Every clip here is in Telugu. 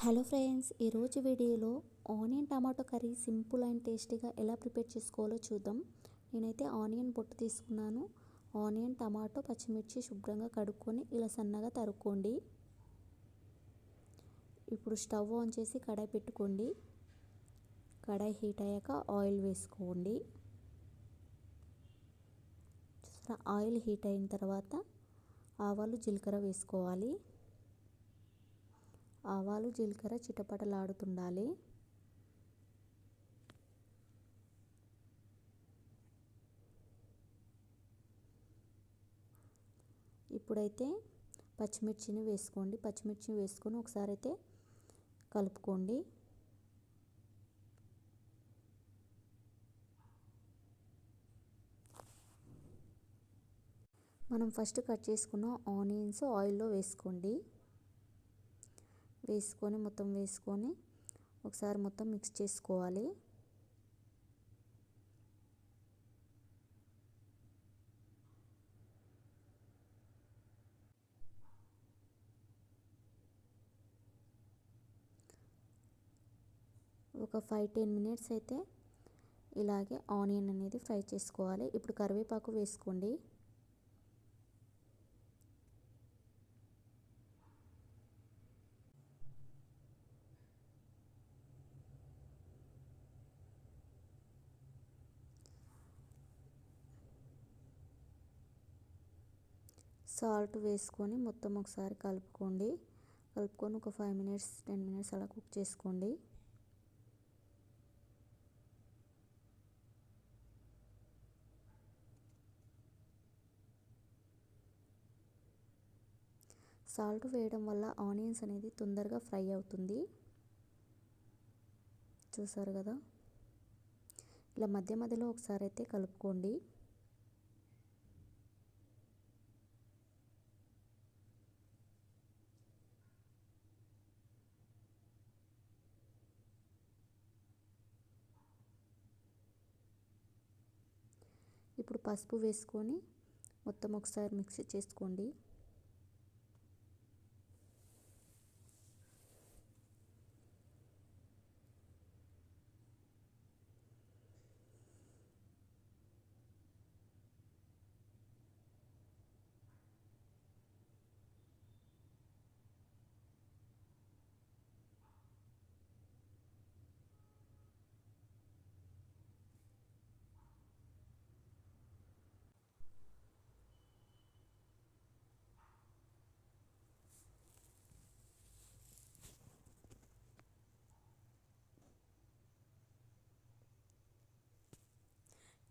హలో ఫ్రెండ్స్, ఈరోజు వీడియోలో onion tomato curry simple and టేస్టీగా ఎలా ప్రిపేర్ చేసుకోవాలో చూద్దాం. నేనైతే ఆనియన్ పొట్టు తీసుకున్నాను. ఆనియన్, టమాటో, పచ్చిమిర్చి శుభ్రంగా కడుక్కొని ఇలా సన్నగా తరుక్కోండి. ఇప్పుడు స్టవ్ ఆన్ చేసి కడాయి పెట్టుకోండి. కడాయి హీట్ అయ్యాక ఆయిల్ వేసుకోండి. ఆయిల్ హీట్ అయిన తర్వాత ఆవాలు, జీలకర్ర వేసుకోవాలి. ఆవాలు, జీలకర్ర చిటపటలాడుతుండాలి. ఇప్పుడైతే పచ్చిమిర్చిని వేసుకోండి. పచ్చిమిర్చిని వేసుకొని ఒకసారి అయితే కలుపుకోండి. మనం ఫస్ట్ కట్ చేసుకున్న ఆనియన్స్ ఆయిల్లో వేసుకోండి. మొత్తం వేసుకొని ఒకసారి మొత్తం మిక్స్ చేసుకోవాలి. ఒక 5-10 మినిట్స్ అయితే ఇలాగే ఆనియన్ అనేది ఫ్రై చేసుకోవాలి. ఇప్పుడు కరివేపాకు వేసుకోండి. సాల్ట్ వేసుకొని మొత్తం ఒకసారి కలుపుకొని ఒక 5-10 మినిట్స్ అలా కుక్ చేసుకోండి. సాల్ట్ వేయడం వల్ల ఆనియన్స్ అనేది తొందరగా ఫ్రై అవుతుంది. చూసారు కదా, ఇలా మధ్య మధ్యలో ఒకసారి అయితే కలుపుకోండి. ఇప్పుడు పసుపు వేసుకొని మొత్తం ఒకసారి మిక్స్ చేసుకోండి.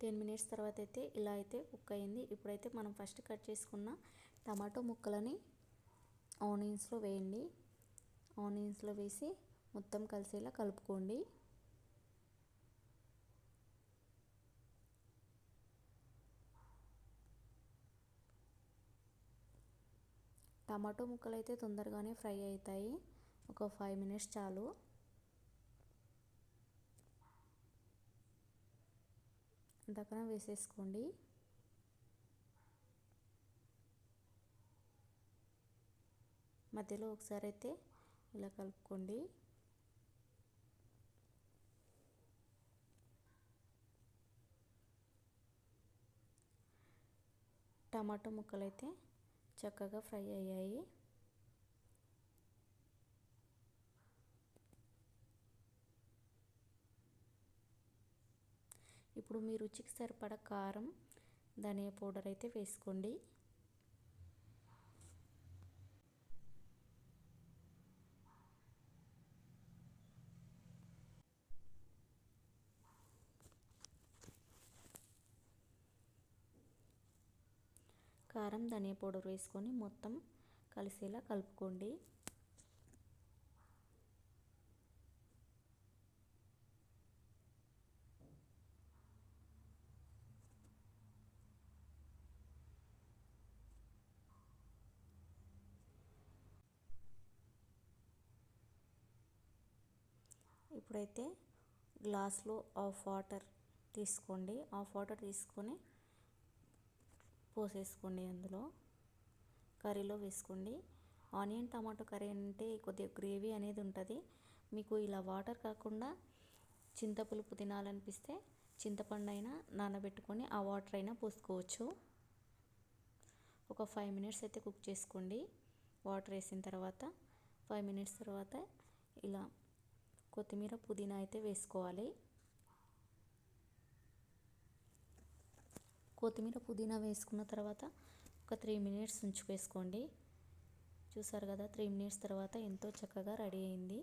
టెన్ మినిట్స్ తర్వాత అయితే ఇలా అయితే కుక్ అయింది. ఇప్పుడైతే మనం ఫస్ట్ కట్ చేసుకున్న టమాటో ముక్కలని ఆనియన్స్లో వేయండి. ఆనియన్స్లో వేసి మొత్తం కలిసేలా కలుపుకోండి. టమాటో ముక్కలు అయితే తొందరగానే ఫ్రై అవుతాయి. ఒక 5 మినిట్స్ చాలు. దక్కన వేసేసుకోండి. మధ్యలో ఒకసారి అయితే ఇలా కలుపుకోండి. టమాటో ముక్కలు అయితే చక్కగా ఫ్రై అయ్యాయి. ఇప్పుడు మీ రుచికి సరిపడా కారం, ధనియా పౌడర్ అయితే వేసుకోండి. కారం, ధనియా పౌడర్ వేసుకొని మొత్తం కలిసేలా కలుపుకోండి. ఇప్పుడైతే గ్లాస్లో హాఫ్ వాటర్ తీసుకోండి. హాఫ్ వాటర్ తీసుకొని పోసేసుకోండి. అందులో కర్రీలో వేసుకోండి. ఆనియన్ టమాటో కర్రీ అంటే కొద్దిగా గ్రేవీ అనేది ఉంటుంది. మీకు ఇలా వాటర్ కాకుండా చింతపులుపు తినాలనిపిస్తే చింతపండు అయినా నానబెట్టుకొని ఆ వాటర్ అయినా పోసుకోవచ్చు. ఒక 5 మినిట్స్ అయితే కుక్ చేసుకోండి. వాటర్ వేసిన తర్వాత 5 మినిట్స్ తర్వాత ఇలా కొత్తిమీర పుదీనా అయితే వేసుకోవాలి. కొత్తిమీర పుదీనా వేసుకున్న తర్వాత ఒక 3 మినిట్స్ ఉంచుకేసుకోండి. చూసారు కదా, 3 మినిట్స్ తర్వాత ఎంతో చక్కగా రెడీ అయింది.